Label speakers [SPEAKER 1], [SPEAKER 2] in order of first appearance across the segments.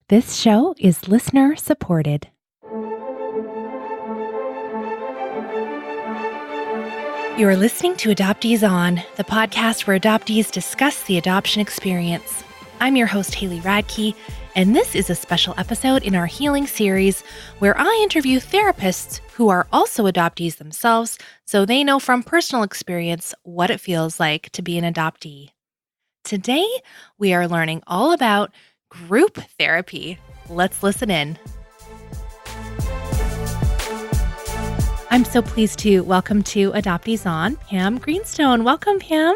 [SPEAKER 1] This show is listener supported. You're listening to Adoptees On, the podcast where adoptees discuss the adoption experience. I'm your host, Haley Radke, and this is a special episode in our healing series where I interview therapists who are also adoptees themselves so they know from personal experience what it feels like to be an adoptee. Today, we are learning all about group therapy. Let's listen in. I'm so pleased to welcome to Adoptees On, Pam Greenstone. Welcome, Pam.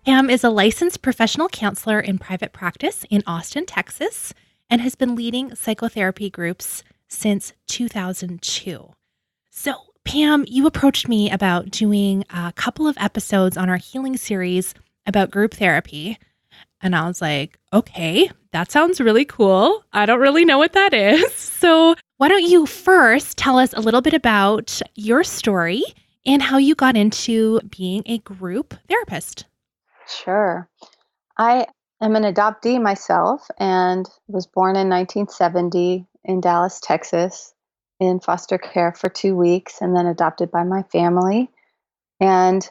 [SPEAKER 1] Pam is a licensed professional counselor in private practice in Austin, Texas, and has been leading psychotherapy groups since 2002. So, Pam, you approached me about doing a couple of episodes on our healing series about group therapy. And I was like, okay, that sounds really cool. I don't really know what that is. So why don't you first tell us a little bit about your story and how you got into being a group therapist?
[SPEAKER 2] Sure. I am an adoptee myself and was born in 1970 in Dallas, Texas, in foster care for 2 weeks and then adopted by my family. And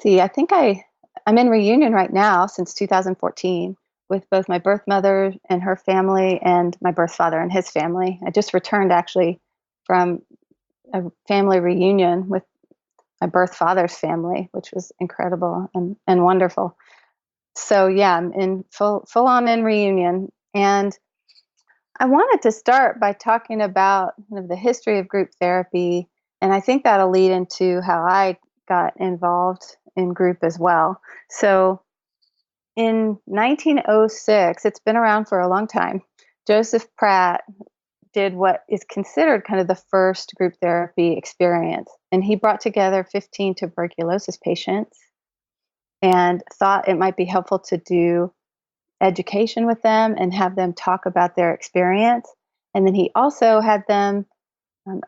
[SPEAKER 2] I think I'm in reunion right now since 2014 with both my birth mother and her family and my birth father and his family. I just returned actually from a family reunion with my birth father's family, which was incredible and wonderful. So yeah, I'm in full on in reunion. And I wanted to start by talking about kind of the history of group therapy. And I think that'll lead into how I got involved in group as well. So in 1906, it's been around for a long time, Joseph Pratt did what is considered kind of the first group therapy experience. And he brought together 15 tuberculosis patients and thought it might be helpful to do education with them and have them talk about their experience. And then he also had them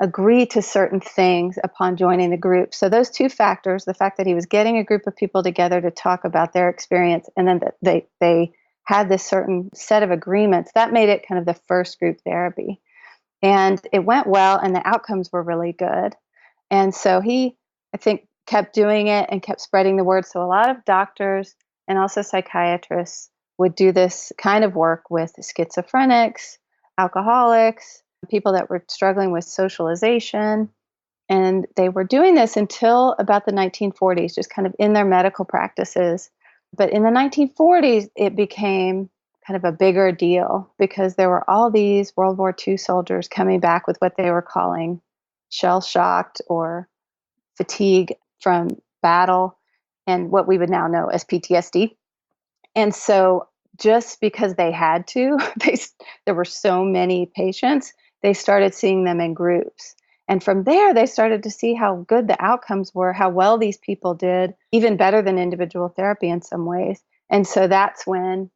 [SPEAKER 2] agree to certain things upon joining the group. So those two factors, the fact that he was getting a group of people together to talk about their experience, and then that they had this certain set of agreements, that made it kind of the first group therapy. And it went well, and the outcomes were really good. And so he, I think, kept doing it and kept spreading the word. So a lot of doctors and also psychiatrists would do this kind of work with schizophrenics, alcoholics, people that were struggling with socialization. And they were doing this until about the 1940s, just kind of in their medical practices. But in the 1940s, it became kind of a bigger deal because there were all these World War II soldiers coming back with what they were calling shell-shocked or fatigue from battle and what we would now know as PTSD. And so just because they had to, there were so many patients, they started seeing them in groups. And from there, they started to see how good the outcomes were, how well these people did, even better than individual therapy in some ways. And so that's when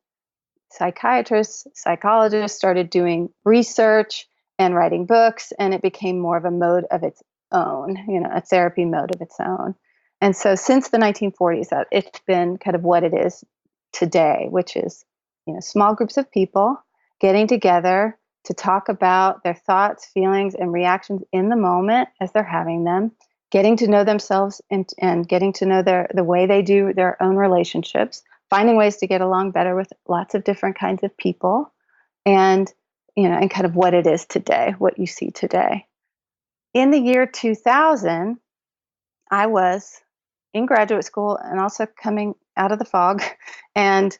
[SPEAKER 2] psychiatrists, psychologists started doing research and writing books, and it became more of a mode of its own, a therapy mode of its own. And so since the 1940s, it's been kind of what it is today, which is, small groups of people getting together to talk about their thoughts, feelings, and reactions in the moment as they're having them, getting to know themselves and getting to know the way they do their own relationships, finding ways to get along better with lots of different kinds of people, and kind of what it is today, what you see today. In the year 2000, I was in graduate school and also coming out of the fog and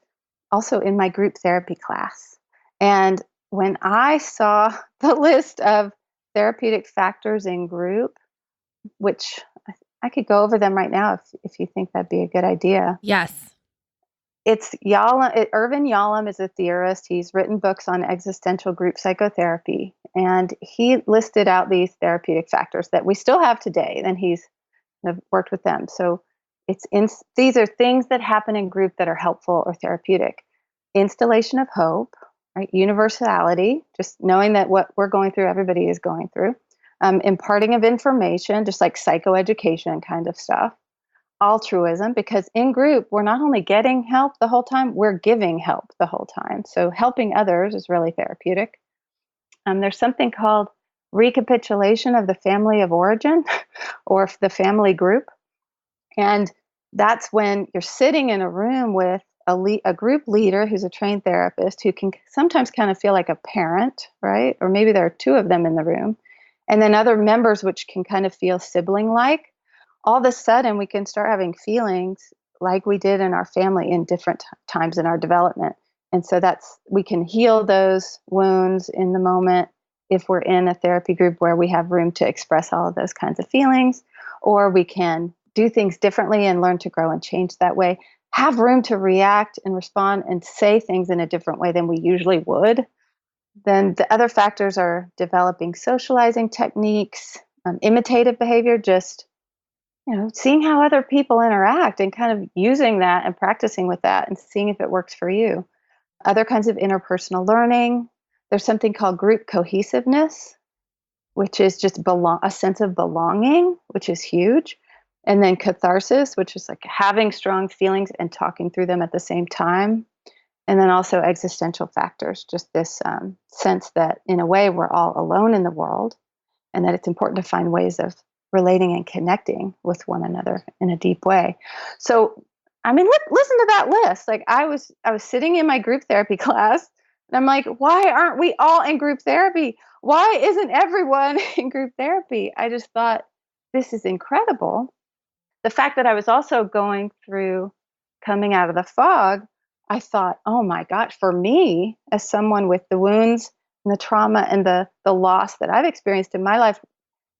[SPEAKER 2] also in my group therapy class. And when I saw the list of therapeutic factors in group, which I could go over them right now if you think that'd be a good idea.
[SPEAKER 1] Yes.
[SPEAKER 2] It's Irvin Yalom is a theorist. He's written books on existential group psychotherapy, and he listed out these therapeutic factors that we still have today, and he's worked with them. So these are things that happen in group that are helpful or therapeutic. Installation of hope, right? Universality, just knowing that what we're going through, everybody is going through. Imparting of information, just like psychoeducation kind of stuff. altruism, because in group, we're not only getting help the whole time, we're giving help the whole time. So helping others is really therapeutic. There's something called recapitulation of the family of origin or the family group. And that's when you're sitting in a room with a group leader who's a trained therapist who can sometimes kind of feel like a parent, right? Or maybe there are two of them in the room. And then other members, which can kind of feel sibling like. All of a sudden, we can start having feelings like we did in our family in different times in our development. And so we can heal those wounds in the moment if we're in a therapy group where we have room to express all of those kinds of feelings, or we can do things differently and learn to grow and change that way, have room to react and respond and say things in a different way than we usually would. Then the other factors are developing socializing techniques, imitative behavior, just seeing how other people interact and kind of using that and practicing with that and seeing if it works for you. Other kinds of interpersonal learning. There's something called group cohesiveness, which is just a sense of belonging, which is huge. And then catharsis, which is like having strong feelings and talking through them at the same time. And then also existential factors, just this sense that in a way we're all alone in the world and that it's important to find ways of relating and connecting with one another in a deep way. So, I mean, listen to that list. Like I was sitting in my group therapy class and I'm like, why aren't we all in group therapy? Why isn't everyone in group therapy? I just thought, this is incredible. The fact that I was also going through coming out of the fog, I thought, oh my gosh, for me, as someone with the wounds and the trauma and the loss that I've experienced in my life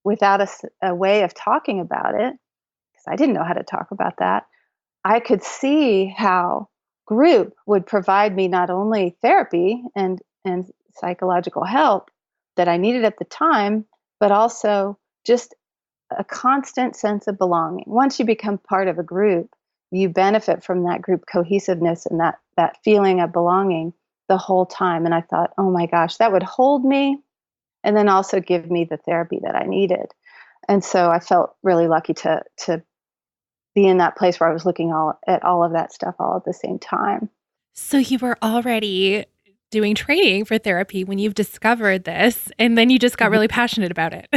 [SPEAKER 2] without a way of talking about it, because I didn't know how to talk about that, I could see how group would provide me not only therapy and psychological help that I needed at the time, but also just a constant sense of belonging. Once you become part of a group, you benefit from that group cohesiveness and that feeling of belonging the whole time. And I thought, oh my gosh, that would hold me and then also give me the therapy that I needed. And so I felt really lucky to be in that place where I was looking at all of that stuff all at the same time.
[SPEAKER 1] So you were already doing training for therapy when you've discovered this, and then you just got really passionate about it.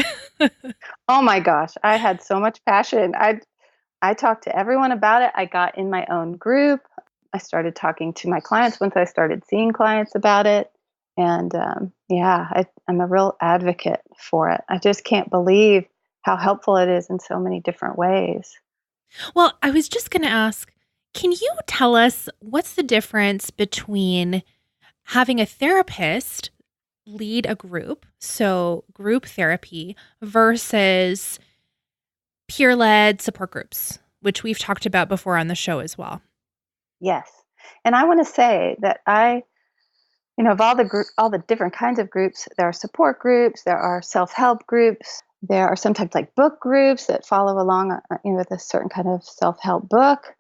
[SPEAKER 2] Oh my gosh, I had so much passion. I talked to everyone about it. I got in my own group. I started talking to my clients once I started seeing clients about it. And I'm a real advocate for it. I just can't believe how helpful it is in so many different ways.
[SPEAKER 1] Well, I was just going to ask, can you tell us what's the difference between having a therapist lead a group, so group therapy, versus peer-led support groups, which we've talked about before on the show as well?
[SPEAKER 2] Yes. And I want to say that of all the different kinds of groups, there are support groups, there are self-help groups, there are sometimes like book groups that follow along with a certain kind of self-help book.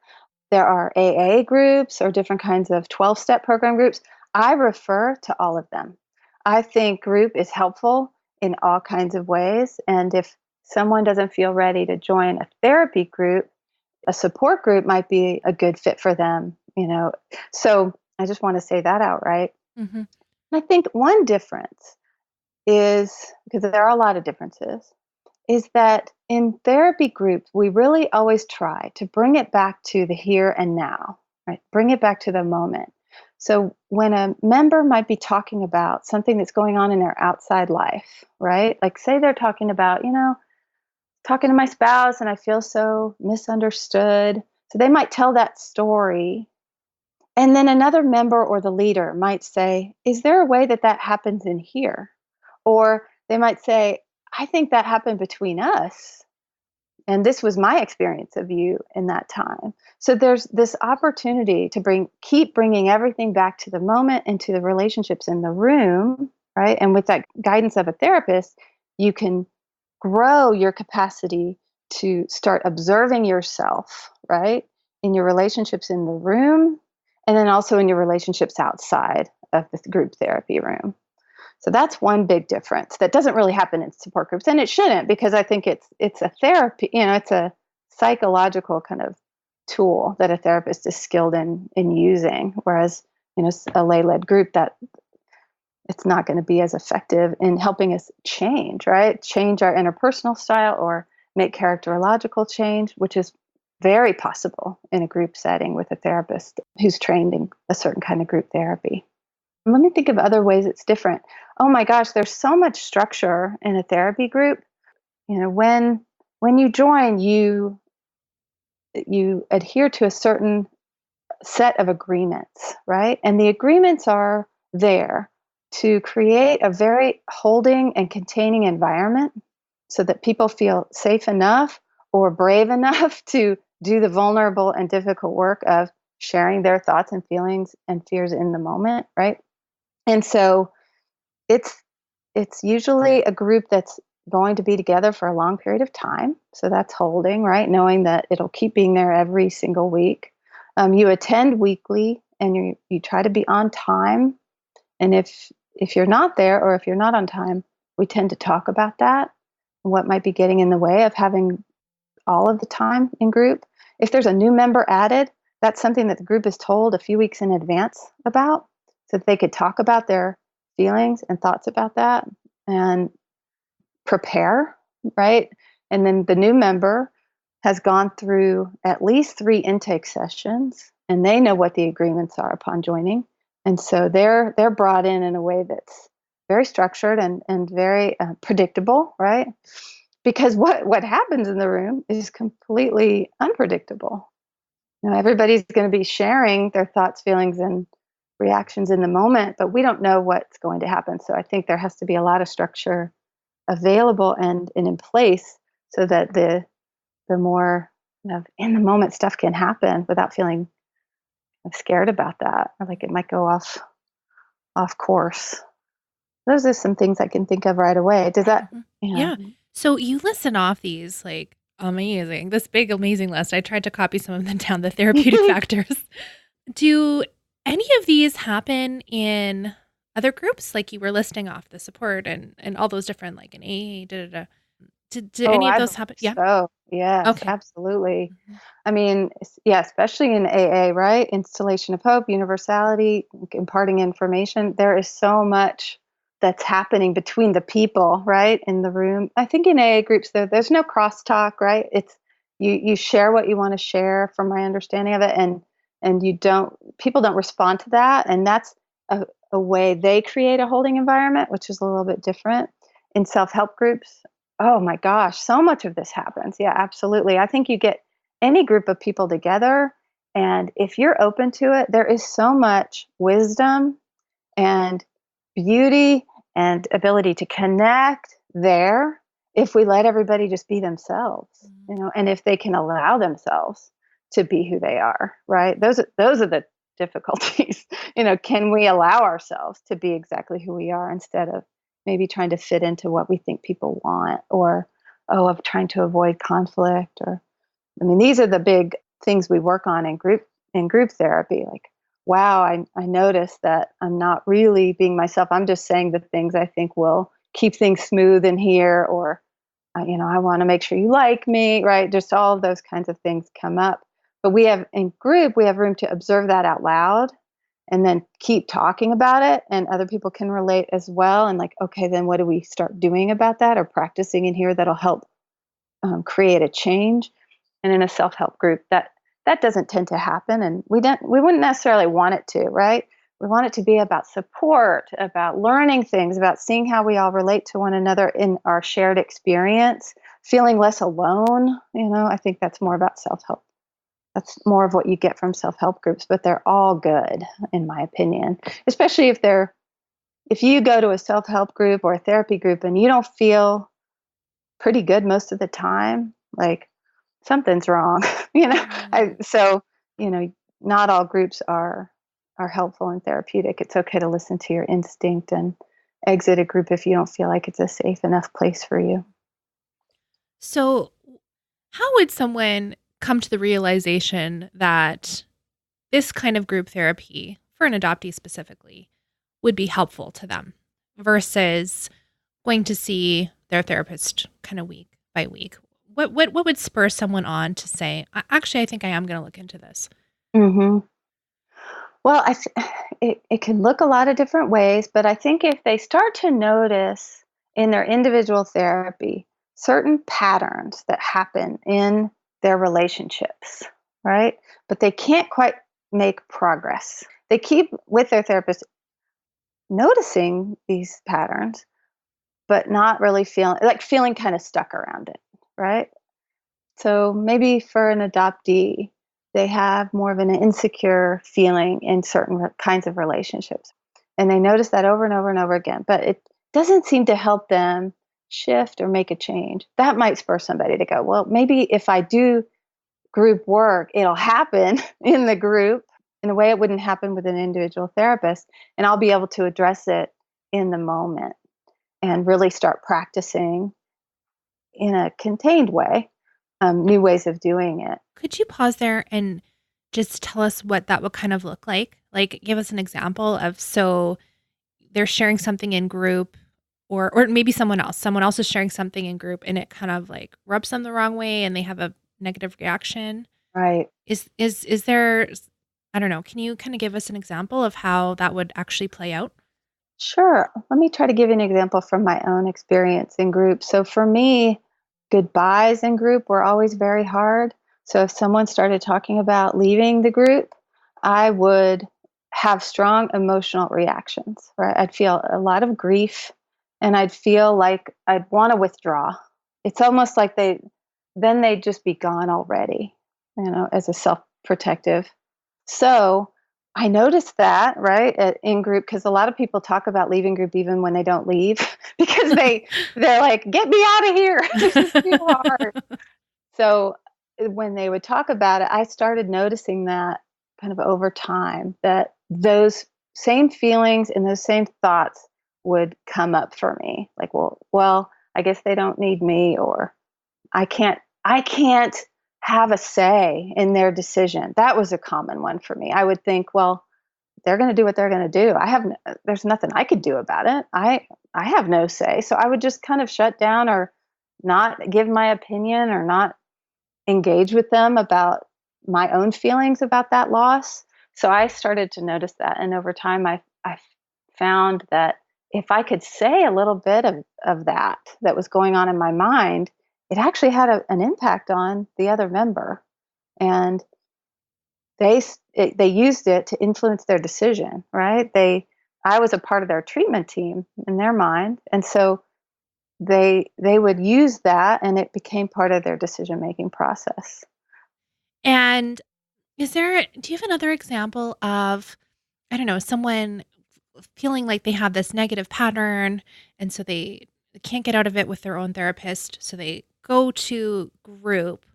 [SPEAKER 2] There are AA groups or different kinds of 12-step program groups. I refer to all of them. I think group is helpful in all kinds of ways. And if someone doesn't feel ready to join a therapy group, a support group might be a good fit for them, So I just want to say that outright.
[SPEAKER 1] Mm-hmm.
[SPEAKER 2] I think one difference is, because there are a lot of differences, is that in therapy groups, we really always try to bring it back to the here and now, right? Bring it back to the moment. So when a member might be talking about something that's going on in their outside life, right? Like say they're talking about, talking to my spouse and I feel so misunderstood. So they might tell that story. And then another member or the leader might say, is there a way that happens in here? Or they might say, I think that happened between us. And this was my experience of you in that time. So there's this opportunity to keep bringing everything back to the moment and to the relationships in the room, right? And with that guidance of a therapist, you can grow your capacity to start observing yourself, right? In your relationships in the room, and then also in your relationships outside of the group therapy room. So that's one big difference that doesn't really happen in support groups, and it shouldn't, because I think it's a therapy, it's a psychological kind of tool that a therapist is skilled in using, whereas a lay-led group, that it's not going to be as effective in helping us change, right? Change our interpersonal style or make characterological change, which is very possible in a group setting with a therapist who's trained in a certain kind of group therapy. Let me think of other ways it's different. Oh my gosh, there's so much structure in a therapy group. When you join, you adhere to a certain set of agreements, right? And the agreements are there to create a very holding and containing environment so that people feel safe enough or brave enough to do the vulnerable and difficult work of sharing their thoughts and feelings and fears in the moment, right? And so it's usually a group that's going to be together for a long period of time. So that's holding, right? Knowing that it'll keep being there every single week. You attend weekly and you try to be on time. And if you're not there or if you're not on time, we tend to talk about that and what might be getting in the way of having all of the time in group. If there's a new member added, that's something that the group is told a few weeks in advance about so that they could talk about their feelings and thoughts about that and prepare, right? And then the new member has gone through at least 3 intake sessions and they know what the agreements are upon joining. And so they're brought in a way that's very structured and very predictable, right? Because what happens in the room is completely unpredictable. Everybody's going to be sharing their thoughts, feelings, and reactions in the moment, but we don't know what's going to happen. So I think there has to be a lot of structure available and in place so that the more in the moment stuff can happen without feeling scared about that or like it might go off course. Those are some things I can think of right away. Does that?
[SPEAKER 1] Yeah. So you listen off these this big amazing list. I tried to copy some of them down, the therapeutic factors. Do any of these happen in other groups? Like you were listing off the support and all those different like an AA, Did any of those happen? Yeah.
[SPEAKER 2] So yes,
[SPEAKER 1] Okay.
[SPEAKER 2] absolutely. I mean, yeah, especially in AA, right? Installation of hope, universality, imparting information. There is so much that's happening between the people, right, in the room. I think in AA groups, there's no crosstalk, right? It's you share what you want to share, from my understanding of it, and people don't respond to that, and that's a way they create a holding environment, which is a little bit different. In self-help groups, oh my gosh, so much of this happens. Yeah, absolutely. I think you get any group of people together, and if you're open to it, there is so much wisdom and beauty and ability to connect there if we let everybody just be themselves, and if they can allow themselves to be who they are, right? Those are the difficulties. Can we allow ourselves to be exactly who we are instead of maybe trying to fit into what we think people want, or of trying to avoid conflict, these are the big things we work on in group therapy. Like, wow, I noticed that I'm not really being myself. I'm just saying the things I think will keep things smooth in here, or I want to make sure you like me, right? Just all of those kinds of things come up. But we have room to observe that out loud and then keep talking about it, and other people can relate as well. And like, okay, then what do we start doing about that or practicing in here that'll help create a change? And in a self-help group, that doesn't tend to happen, and we wouldn't necessarily want it to, right? We want it to be about support, about learning things, about seeing how we all relate to one another in our shared experience, feeling less alone. I think that's more about self-help. That's more of what you get from self-help groups, but they're all good, in my opinion, especially if you go to a self-help group or a therapy group and you don't feel pretty good most of the time, like something's wrong. So not all groups are helpful and therapeutic. It's okay to listen to your instinct and exit a group if you don't feel like it's a safe enough place for you.
[SPEAKER 1] So how would someone come to the realization that this kind of group therapy, for an adoptee specifically, would be helpful to them versus going to see their therapist kind of week by week? What would spur someone on to say, Actually, I think I am going to look into this."
[SPEAKER 2] Hmm. Well, it can look a lot of different ways, but I think if they start to notice in their individual therapy certain patterns that happen in their relationships, right? But they can't quite make progress. They keep with their therapist noticing these patterns, but not really feeling kind of stuck around it, right? So maybe for an adoptee, they have more of an insecure feeling in certain kinds of relationships. And they notice that over and over and over again, but it doesn't seem to help them shift or make a change. That might spur somebody to go, well, maybe if I do group work, it'll happen in the group in a way it wouldn't happen with an individual therapist. And I'll be able to address it in the moment and really start practicing in a contained way, new ways of doing it.
[SPEAKER 1] Could you pause there and just tell us what that would kind of look like? Like, give us an example of, so they're sharing something in group, or maybe someone else is sharing something in group, and it kind of like rubs them the wrong way and they have a negative reaction.
[SPEAKER 2] Right.
[SPEAKER 1] Is there, I don't know, can you kind of give us an example of how that would actually play out?
[SPEAKER 2] Sure. Let me try to give you an example from my own experience in group. So for me, goodbyes in group were always very hard. So if someone started talking about leaving the group, I would have strong emotional reactions, right? I'd feel a lot of grief and I'd feel like I'd want to withdraw. It's almost like they'd just be gone already, as a self-protective. So I noticed that, right, in group, because a lot of people talk about leaving group even when they don't leave because they're like, "Get me out of here. This is too hard." So when they would talk about it, I started noticing that kind of over time, that those same feelings and those same thoughts would come up for me. Like, well, I guess they don't need me, or I can't have a say in their decision. That was a common one for me. I would think, well, they're going to do what they're going to do. There's nothing I could do about it. I have no say. So I would just kind of shut down or not give my opinion or not engage with them about my own feelings about that loss. So I started to notice that. And over time, I found that if I could say a little bit of that was going on in my mind, it actually had an impact on the other member. And they used it to influence their decision, right? I was a part of their treatment team in their mind. And so they would use that and it became part of their decision making process.
[SPEAKER 1] And do you have another example of, I don't know, someone feeling like they have this negative pattern, and so they can't get out of it with their own therapist, so they go to group,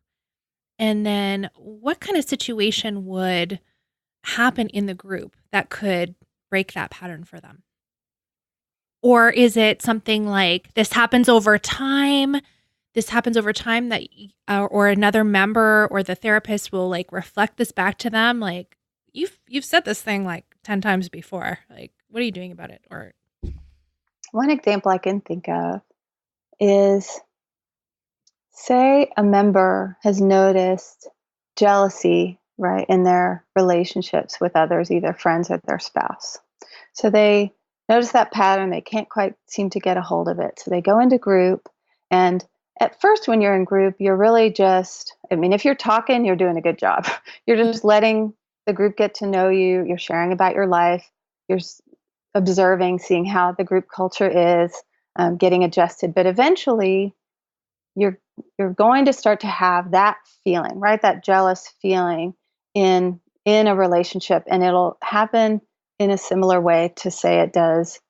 [SPEAKER 1] and then what kind of situation would happen in the group that could break that pattern for them? Or is it something like this happens over time that or another member or the therapist will like reflect this back to them, like, you've said this thing like 10 times before, like, what are you doing about it? Or
[SPEAKER 2] One example I can think of is, say a member has noticed jealousy, right, in their relationships with others, either friends or their spouse. So they notice that pattern, they can't quite seem to get a hold of it. So they go into group, and at first when you're in group, you're really just, I mean, if you're talking, you're doing a good job. You're just letting the group get to know you, you're sharing about your life, you're observing, seeing how the group culture is, getting adjusted. But eventually you're you're going to start to have that feeling, right? That jealous feeling in a relationship, and it'll happen in a similar way to, say, it does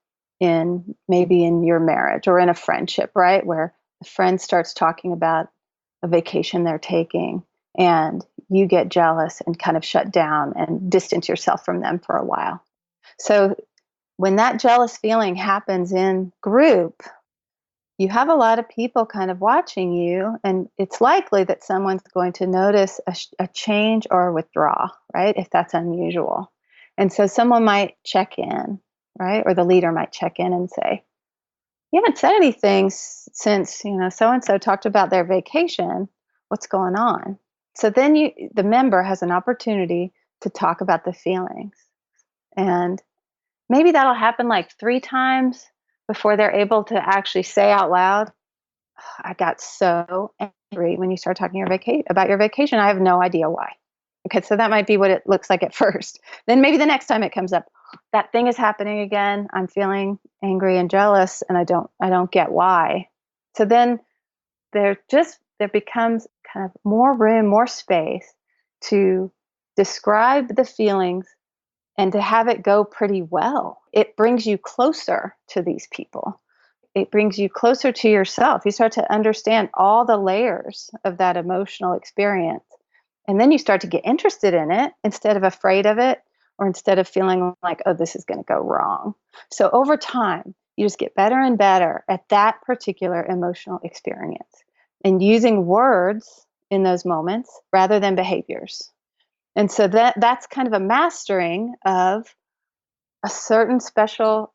[SPEAKER 2] in maybe in your marriage or in a friendship, right? Where a friend starts talking about a vacation they're taking and you get jealous and kind of shut down and distance yourself from them for a while. So when that jealous feeling happens in group, you have a lot of people kind of watching you, and it's likely that someone's going to notice a change or withdraw, right? If that's unusual. And so someone might check in, right? Or the leader might check in and say, you haven't said anything since, so and so talked about their vacation. What's going on? So then the member has an opportunity to talk about the feelings. And maybe that'll happen like 3 times before they're able to actually say out loud, I got so angry when you start talking about your vacation. I have no idea why. Okay, so that might be what it looks like at first. Then maybe the next time it comes up, that thing is happening again. I'm feeling angry and jealous, and I don't get why. So then there becomes kind of more room, more space to describe the feelings and to have it go pretty well. It brings you closer to these people. It brings you closer to yourself. You start to understand all the layers of that emotional experience. And then you start to get interested in it instead of afraid of it, or instead of feeling like, oh, this is going to go wrong. So over time, you just get better and better at that particular emotional experience and using words in those moments rather than behaviors. And so that's kind of a mastering of a certain special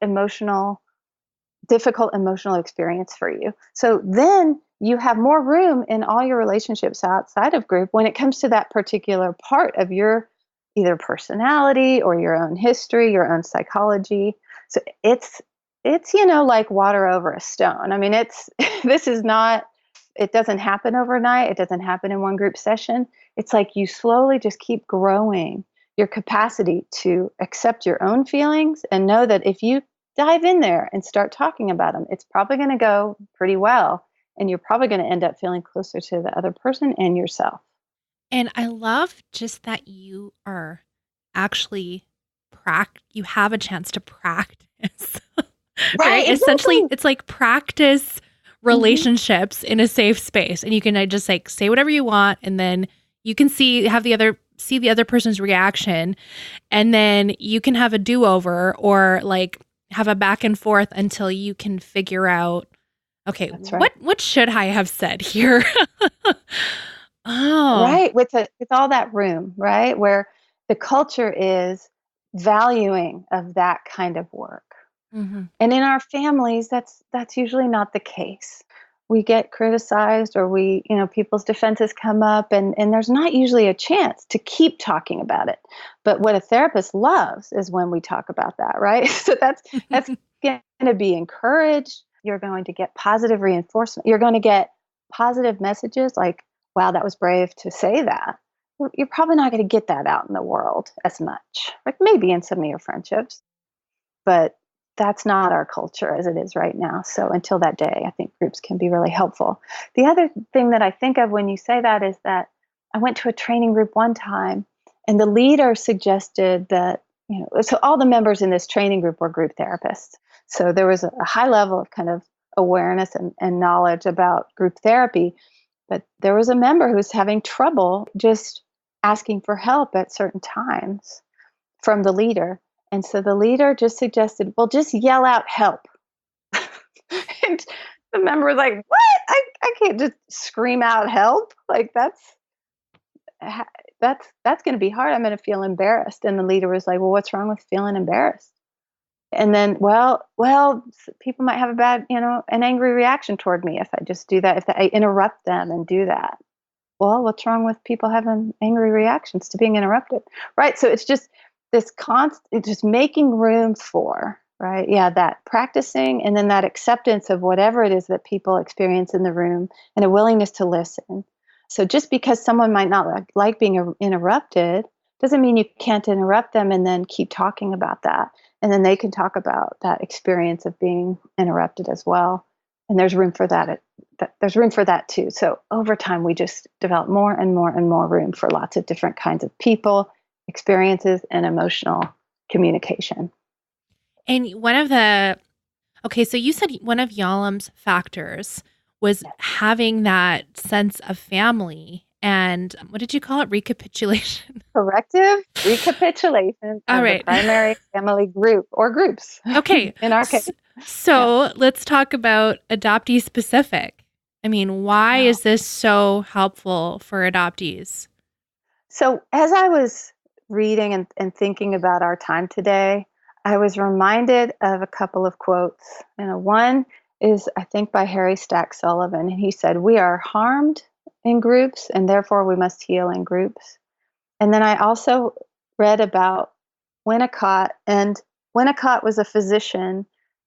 [SPEAKER 2] difficult emotional experience for you. So then you have more room in all your relationships outside of group when it comes to that particular part of your either personality or your own history, your own psychology. So it's like water over a stone. I mean, this is not, it doesn't happen overnight. It doesn't happen in one group session. It's like you slowly just keep growing your capacity to accept your own feelings and know that if you dive in there and start talking about them, it's probably going to go pretty well. And you're probably going to end up feeling closer to the other person and yourself.
[SPEAKER 1] And I love just that you are actually you have a chance to practice. Right?
[SPEAKER 2] Exactly.
[SPEAKER 1] Essentially, it's like practice relationships in a safe space. And you can just like say whatever you want, and then you can see the other person's reaction, and then you can have a do-over or like have a back and forth until you can figure out, okay,
[SPEAKER 2] right.
[SPEAKER 1] what should I have said here? Oh.
[SPEAKER 2] Right. With all that room, right? Where the culture is valuing of that kind of work.
[SPEAKER 1] Mm-hmm.
[SPEAKER 2] And in our families, that's usually not the case. We get criticized, or people's defenses come up, and there's not usually a chance to keep talking about it. But what a therapist loves is when we talk about that, right? So that's going to be encouraged. You're going to get positive reinforcement. You're going to get positive messages like, wow, that was brave to say that. You're probably not going to get that out in the world as much, like maybe in some of your friendships. But that's not our culture as it is right now. So until that day, I think groups can be really helpful. The other thing that I think of when you say that is that I went to a training group one time, and the leader suggested that, so all the members in this training group were group therapists. So there was a high level of kind of awareness and knowledge about group therapy. But there was a member who was having trouble just asking for help at certain times from the leader. And so the leader just suggested, well, just yell out help. And the member was like, what? I can't just scream out help. Like that's going to be hard. I'm going to feel embarrassed. And the leader was like, well, what's wrong with feeling embarrassed? And then, well, people might have an angry reaction toward me if I just do that, if I interrupt them and do that. Well, what's wrong with people having angry reactions to being interrupted? Right. So it's just this constant, just making room for, right? Yeah, that practicing, and then that acceptance of whatever it is that people experience in the room, and a willingness to listen. So just because someone might not like being interrupted doesn't mean you can't interrupt them and then keep talking about that. And then they can talk about that experience of being interrupted as well. And there's room for that. There's room for that too. So over time, we just develop more and more and more room for lots of different kinds of people, experiences, and emotional communication.
[SPEAKER 1] And so you said one of Yalom's factors was having that sense of family. And what did you call it? Recapitulation?
[SPEAKER 2] Corrective recapitulation of the primary family group or groups.
[SPEAKER 1] Okay.
[SPEAKER 2] In our case.
[SPEAKER 1] So let's talk about adoptee specific. I mean, why is this so helpful for adoptees?
[SPEAKER 2] So as I was reading and thinking about our time today, I was reminded of a couple of quotes. One is, I think, by Harry Stack Sullivan. And he said, "We are harmed in groups, and therefore we must heal in groups." And then I also read about Winnicott, and Winnicott was a physician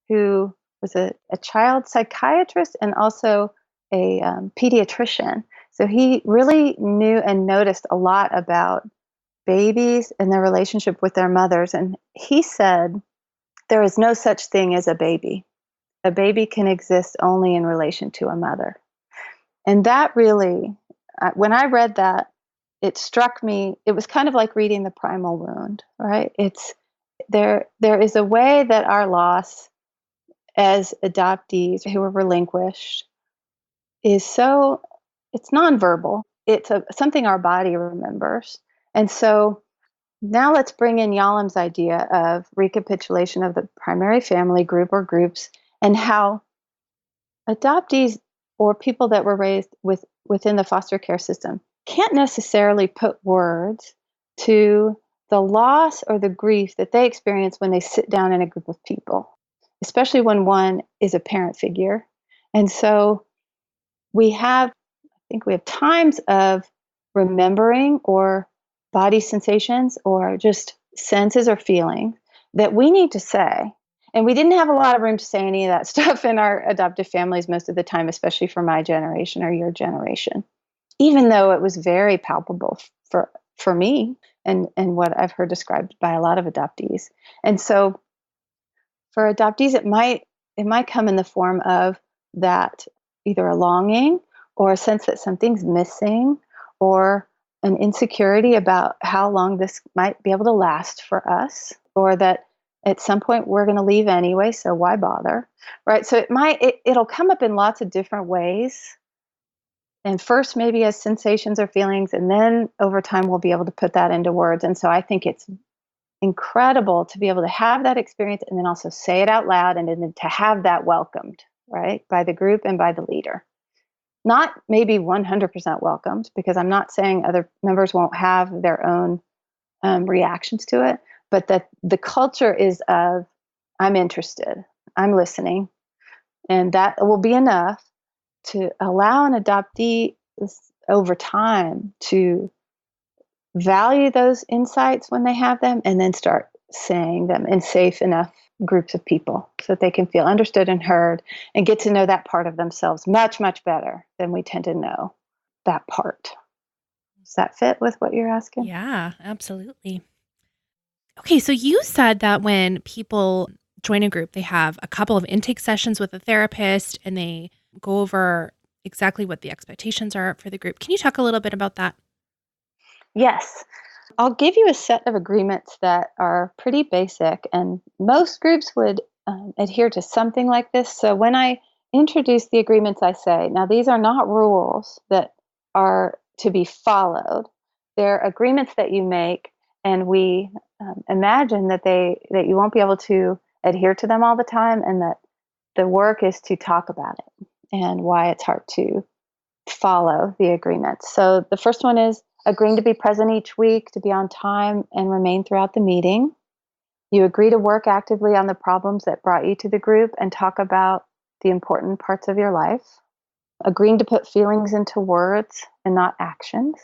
[SPEAKER 2] who was a child psychiatrist and also a pediatrician. So he really knew and noticed a lot about babies and their relationship with their mothers. And he said, there is no such thing as a baby. A baby can exist only in relation to a mother. And that really, when I read that, it struck me. It was kind of like reading the primal wound, right? It's there is a way that our loss as adoptees who were relinquished is so, it's nonverbal. It's something our body remembers. And so now let's bring in Yalom's idea of recapitulation of the primary family group or groups, and how adoptees or people that were raised within the foster care system can't necessarily put words to the loss or the grief that they experience when they sit down in a group of people, especially when one is a parent figure. And so I think we have times of remembering or body sensations or just senses or feelings that we need to say. And we didn't have a lot of room to say any of that stuff in our adoptive families most of the time, especially for my generation or your generation, even though it was very palpable for me and what I've heard described by a lot of adoptees. And so for adoptees, it might come in the form of that, either a longing or a sense that something's missing, or an insecurity about how long this might be able to last for us, or that at some point we're going to leave anyway, so why bother, right? So it'll come up in lots of different ways, and first maybe as sensations or feelings, and then over time we'll be able to put that into words. And so I think it's incredible to be able to have that experience and then also say it out loud, and then to have that welcomed, right, by the group and by the leader. Not maybe 100% welcomed, because I'm not saying other members won't have their own reactions to it, but that the culture is of, I'm interested, I'm listening, and that will be enough to allow an adoptee over time to value those insights when they have them, and then start saying them in safe enough groups of people so that they can feel understood and heard and get to know that part of themselves much, much better than we tend to know that part. Does that fit with what you're asking?
[SPEAKER 1] Yeah, absolutely. Okay, so you said that when people join a group, they have a couple of intake sessions with a therapist and they go over exactly what the expectations are for the group. Can you talk a little bit about that?
[SPEAKER 2] Yes. I'll give you a set of agreements that are pretty basic, and most groups would adhere to something like this. So when I introduce the agreements, I say, now these are not rules that are to be followed. They're agreements that you make, and we imagine that you won't be able to adhere to them all the time, and that the work is to talk about it and why it's hard to follow the agreements. So the first one is agreeing to be present each week, to be on time, and remain throughout the meeting. You agree to work actively on the problems that brought you to the group and talk about the important parts of your life. Agreeing to put feelings into words and not actions.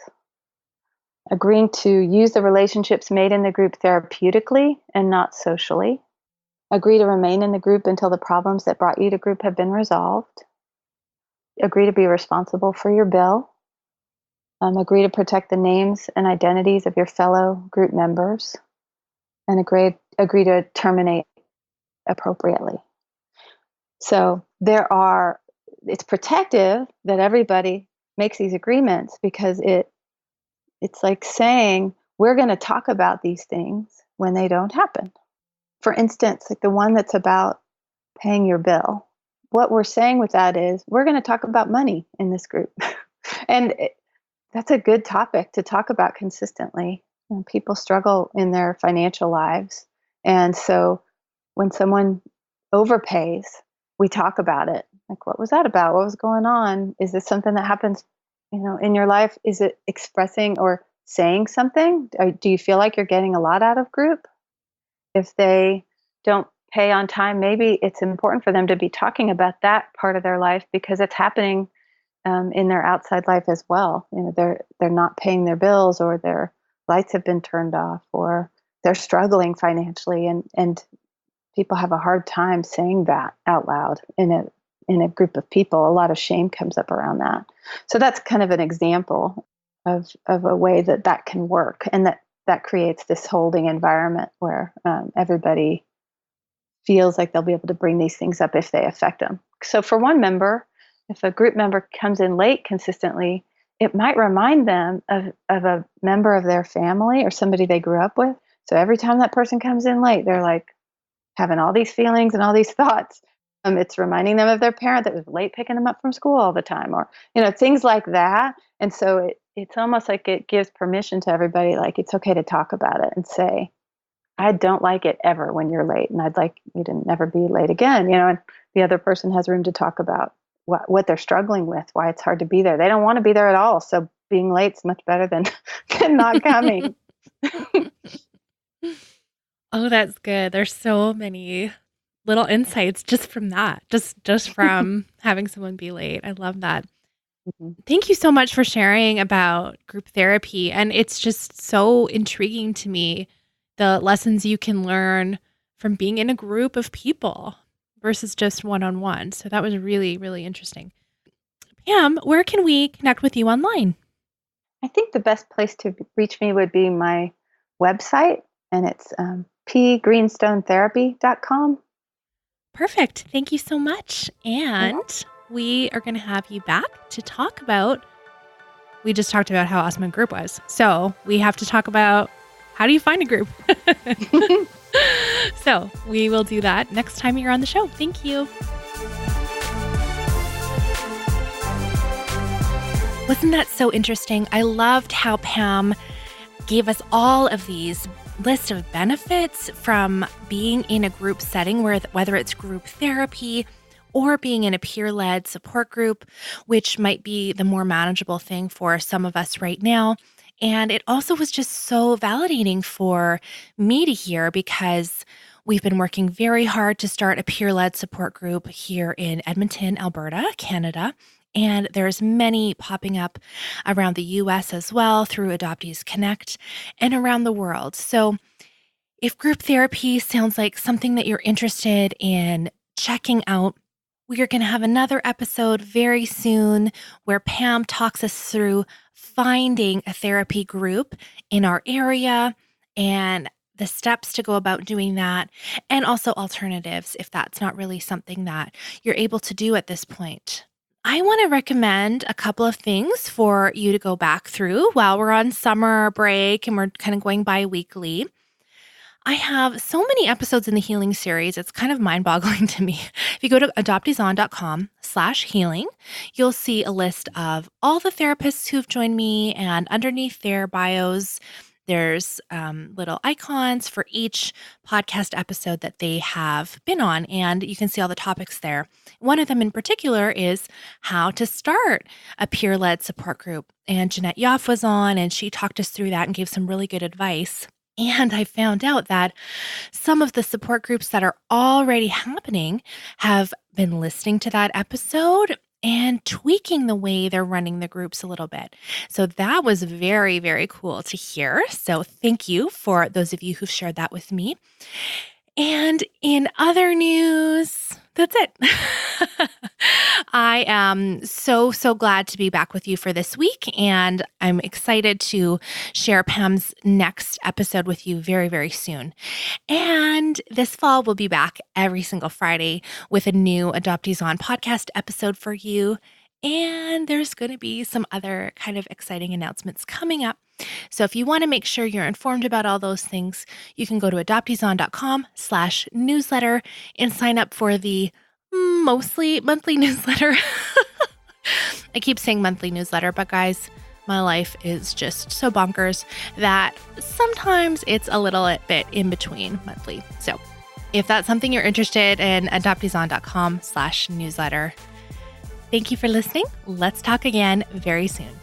[SPEAKER 2] Agreeing to use the relationships made in the group therapeutically and not socially. Agree to remain in the group until the problems that brought you to group have been resolved. Agree to be responsible for your bill. Agree to protect the names and identities of your fellow group members, and agree to terminate appropriately. So it's protective that everybody makes these agreements, because it's like saying we're going to talk about these things when they don't happen. For instance, like the one that's about paying your bill. What we're saying with that is we're going to talk about money in this group. And that's a good topic to talk about consistently. And people struggle in their financial lives. And so when someone overpays, we talk about it. Like, what was that about? What was going on? Is this something that happens, in your life? Is it expressing or saying something? Do you feel like you're getting a lot out of group? If they don't pay on time, maybe it's important for them to be talking about that part of their life because it's happening in their outside life as well. They're not paying their bills, or their lights have been turned off, or they're struggling financially, and people have a hard time saying that out loud in a group of people. A lot of shame comes up around that. So that's kind of an example of a way that can work, and that creates this holding environment where everybody feels like they'll be able to bring these things up if they affect them. So for one member, if a group member comes in late consistently, it might remind them of a member of their family or somebody they grew up with. So every time that person comes in late, they're like having all these feelings and all these thoughts. It's reminding them of their parent that was late picking them up from school all the time, or things like that. And so it's almost like it gives permission to everybody, like it's okay to talk about it and say, I don't like it ever when you're late, and I'd like you to never be late again. And the other person has room to talk about what they're struggling with, why it's hard to be there. They don't want to be there at all. So being late's much better than not coming.
[SPEAKER 1] Oh, that's good. There's so many little insights just from that, just from having someone be late. I love that. Mm-hmm. Thank you so much for sharing about group therapy. And it's just so intriguing to me, the lessons you can learn from being in a group of people versus just one-on-one. So that was really, really interesting. Pam, where can we connect with you online?
[SPEAKER 2] I think the best place to reach me would be my website, and it's pgreenstonetherapy.com.
[SPEAKER 1] Perfect. Thank you so much. And we are going to have you back to talk about, we just talked about how awesome a group was. So we have to talk about, how do you find a group? So we will do that next time you're on the show. Thank you. Wasn't that so interesting? I loved how Pam gave us all of these lists of benefits from being in a group setting, whether it's group therapy or being in a peer-led support group, which might be the more manageable thing for some of us right now. And it also was just so validating for me to hear, because we've been working very hard to start a peer-led support group here in Edmonton, Alberta, Canada. And there's many popping up around the US as well through Adoptees Connect and around the world. So if group therapy sounds like something that you're interested in checking out, we are going to have another episode very soon where Pam talks us through finding a therapy group in our area and the steps to go about doing that, and also alternatives if that's not really something that you're able to do at this point. I want to recommend a couple of things for you to go back through while we're on summer break and we're kind of going bi-weekly. I have so many episodes in the healing series. It's kind of mind-boggling to me. If you go to adopteeson.com/healing, you'll see a list of all the therapists who've joined me, and underneath their bios, there's little icons for each podcast episode that they have been on, and you can see all the topics there. One of them in particular is how to start a peer-led support group. And Jeanette Yoff was on, and she talked us through that and gave some really good advice. And I found out that some of the support groups that are already happening have been listening to that episode and tweaking the way they're running the groups a little bit. So that was very, very cool to hear. So thank you for those of you who've shared that with me. And in other news, that's it. I am so glad to be back with you for this week, and I'm excited to share Pam's next episode with you very, very soon. And this fall, we'll be back every single Friday with a new Adoptees On podcast episode for you. And there's going to be some other kind of exciting announcements coming up. So if you want to make sure you're informed about all those things, you can go to adopteeson.com/newsletter and sign up for the mostly monthly newsletter. I keep saying monthly newsletter, but guys, my life is just so bonkers that sometimes it's a little bit in between monthly. So if that's something you're interested in, adopteeson.com/newsletter. Thank you for listening. Let's talk again very soon.